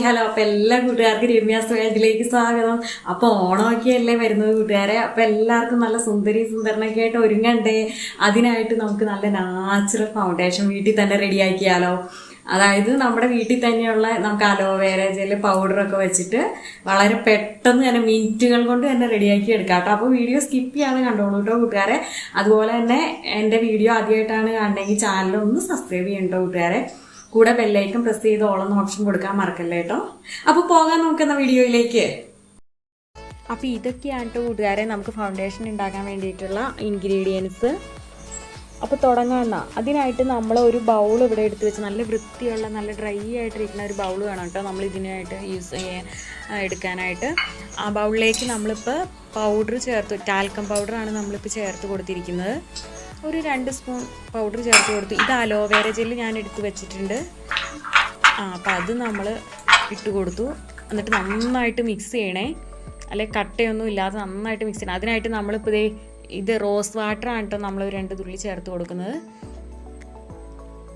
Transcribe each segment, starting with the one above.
Hello. അപ്പം എല്ലാ കൂട്ടുകാർക്കും രമ്യാസ് വേൾഡിലേക്ക് സ്വാഗതം. അപ്പോൾ ഓണമൊക്കെയല്ലേ വരുന്നത് കൂട്ടുകാരെ. അപ്പം എല്ലാവർക്കും നല്ല സുന്ദരനൊക്കെ ആയിട്ട് ഒരുങ്ങണ്ടേ. അതിനായിട്ട് നമുക്ക് നല്ല നാച്ചുറൽ ഫൗണ്ടേഷൻ വീട്ടിൽ തന്നെ റെഡിയാക്കിയാലോ. അതായത് നമ്മുടെ വീട്ടിൽ തന്നെയുള്ള നമുക്ക് അലോവേര ജെൽ പൗഡറൊക്കെ വെച്ചിട്ട് വളരെ പെട്ടെന്ന് തന്നെ മിനിറ്റുകൾ കൊണ്ട് തന്നെ റെഡിയാക്കി എടുക്കാം കേട്ടോ. അപ്പോൾ വീഡിയോ സ്കിപ്പ് ചെയ്യാതെ കണ്ടോളൂ കേട്ടോ കൂട്ടുകാരെ. അതുപോലെ തന്നെ എൻ്റെ വീഡിയോ ആദ്യമായിട്ടാണ് കാണണമെങ്കിൽ ചാനലൊന്ന് സബ്സ്ക്രൈബ് ചെയ്യണം കേട്ടോ കൂട്ടുകാരെ. കൂടെ ബെല്ലൈക്കൺ പ്രസ് ചെയ്ത് ഓളെന്ന ഓപ്ഷൻ കൊടുക്കാൻ മറക്കല്ലേ കേട്ടോ. അപ്പോൾ പോകാൻ നോക്കുന്ന വീഡിയോയിലേക്ക്. അപ്പോൾ ഇതൊക്കെയാണ് കേട്ടോ കൂട്ടുകാരെ നമുക്ക് ഫൗണ്ടേഷൻ ഉണ്ടാക്കാൻ വേണ്ടിയിട്ടുള്ള ഇൻഗ്രീഡിയൻസ്. അപ്പോൾ തുടങ്ങാമെന്ന അതിനായിട്ട് നമ്മൾ ഒരു ബൗൾ ഇവിടെ എടുത്ത് വെച്ച് നല്ല വൃത്തിയുള്ള നല്ല ഡ്രൈ ആയിട്ടിരിക്കുന്ന ഒരു ബൗൾ വേണം കേട്ടോ നമ്മൾ ഇതിനായിട്ട് എടുക്കാനായിട്ട്. ആ ബൗളിലേക്ക് നമ്മളിപ്പോൾ പൗഡർ ടാൽക്കം പൗഡറാണ് നമ്മളിപ്പോൾ ചേർത്ത് കൊടുത്തിരിക്കുന്നത്. ഒരു 2 സ്പൂൺ പൗഡർ ചേർത്ത് കൊടുത്തു. ഇത് അലോവേര ജെല്ല് ഞാൻ എടുത്ത് വെച്ചിട്ടുണ്ട്. അപ്പോൾ അത് നമ്മൾ ഇട്ട് കൊടുത്തു. എന്നിട്ട് നന്നായിട്ട് മിക്സ് ചെയ്യണേ, അല്ലെങ്കിൽ കട്ടയൊന്നും ഇല്ലാതെ നന്നായിട്ട് മിക്സ് ചെയ്യണം. അതിനായിട്ട് നമ്മളിപ്പോൾ ഇത് റോസ് വാട്ടറാണ് കേട്ടോ നമ്മൾ 2 തുള്ളി ചേർത്ത് കൊടുക്കുന്നത്.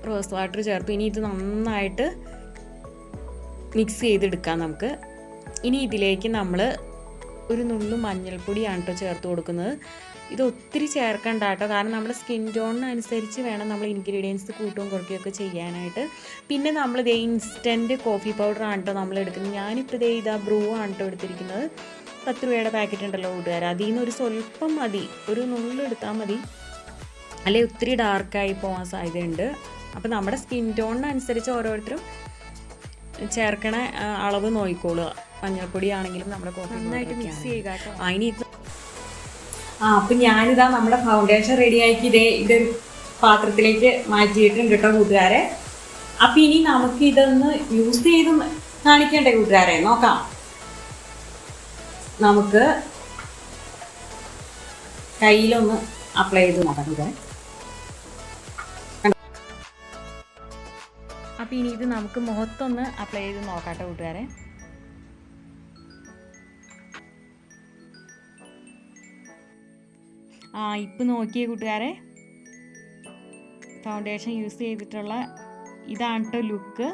റോസ് വാട്ടർ ചേർത്തു. ഇനി ഇത് നന്നായിട്ട് മിക്സ് ചെയ്തെടുക്കാം നമുക്ക്. ഇനി ഇതിലേക്ക് നമ്മൾ ഒരു നുള്ളു മഞ്ഞൾപ്പൊടിയാണ് കേട്ടോ ചേർത്ത് കൊടുക്കുന്നത്. ഇത് ഒത്തിരി ചേർക്കണ്ട കേട്ടോ, കാരണം നമ്മുടെ സ്കിൻ ടോണിനനുസരിച്ച് വേണം നമ്മൾ ഇൻഗ്രീഡിയൻസ് കൂട്ടുകയും കുറയ്ക്കുകയൊക്കെ ചെയ്യാനായിട്ട്. പിന്നെ നമ്മളിത് ഇൻസ്റ്റൻറ്റ് കോഫി പൗഡറാണ് കേട്ടോ നമ്മൾ എടുക്കുന്നത്. ഞാനിപ്പോൾ ഇതാ ബ്രൂ ആണ് കേട്ടോ എടുത്തിരിക്കുന്നത്. 10 രൂപയുടെ പാക്കറ്റ് ഉണ്ടല്ലോ കൂട്ടുകാർ, അതിൽ നിന്ന് ഒരു സ്വല്പം മതി, ഒരു നുള്ളെടുത്താൽ മതി, അല്ലെങ്കിൽ ഒത്തിരി ഡാർക്കായി പോകാൻ സാധ്യതയുണ്ട്. അപ്പോൾ നമ്മുടെ സ്കിൻ ടോണിനനുസരിച്ച് ഓരോരുത്തരും ചേർക്കണ അളവ് നോക്കിക്കോളുക. മഞ്ഞൾപ്പൊടി ആണെങ്കിലും നമ്മുടെ കോഫി നന്നായിട്ട് മിക്സ് ചെയ്യുക കേട്ടോ. ഇനി അപ്പം ഞാനിതാ നമ്മുടെ ഫൗണ്ടേഷൻ റെഡിയാക്കി ഇതൊരു പാത്രത്തിലേക്ക് മാറ്റിയിട്ടുണ്ട് കേട്ടോ കൂട്ടുകാരെ. അപ്പം ഇനി നമുക്ക് ഇതൊന്ന് യൂസ് ചെയ്ത് കാണിക്കണ്ടേ കൂട്ടുകാരെ, നോക്കാം. നമുക്ക് കയ്യിലൊന്ന് അപ്ലൈ ചെയ്ത് നോക്കാം കൂട്ടുകാരെ. അപ്പം ഇനി ഇത് നമുക്ക് മുഖത്തൊന്ന് അപ്ലൈ ചെയ്ത് നോക്കാം കേട്ടോ കൂട്ടുകാരെ. ഇപ്പം നോക്കിയേ കൂട്ടുകാരെ, ഫൗണ്ടേഷൻ യൂസ് ചെയ്തിട്ടുള്ള ഇതാണ് കേട്ടോ ലുക്ക്.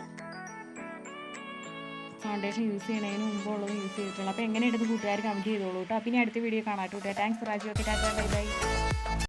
ഫൗണ്ടേഷൻ യൂസ് ചെയ്യണതിന് മുമ്പുള്ളത് യൂസ് ചെയ്തിട്ടുള്ളത്. അപ്പോൾ എങ്ങനെയുണ്ടെന്ന് കൂട്ടുകാർ കമൻറ്റ് ചെയ്തോളൂ കേട്ടോ. പിന്നെ അടുത്ത വീഡിയോ കാണാം കൂട്ടുകാർ. Thanks for watching. Okay, Tata, bye bye.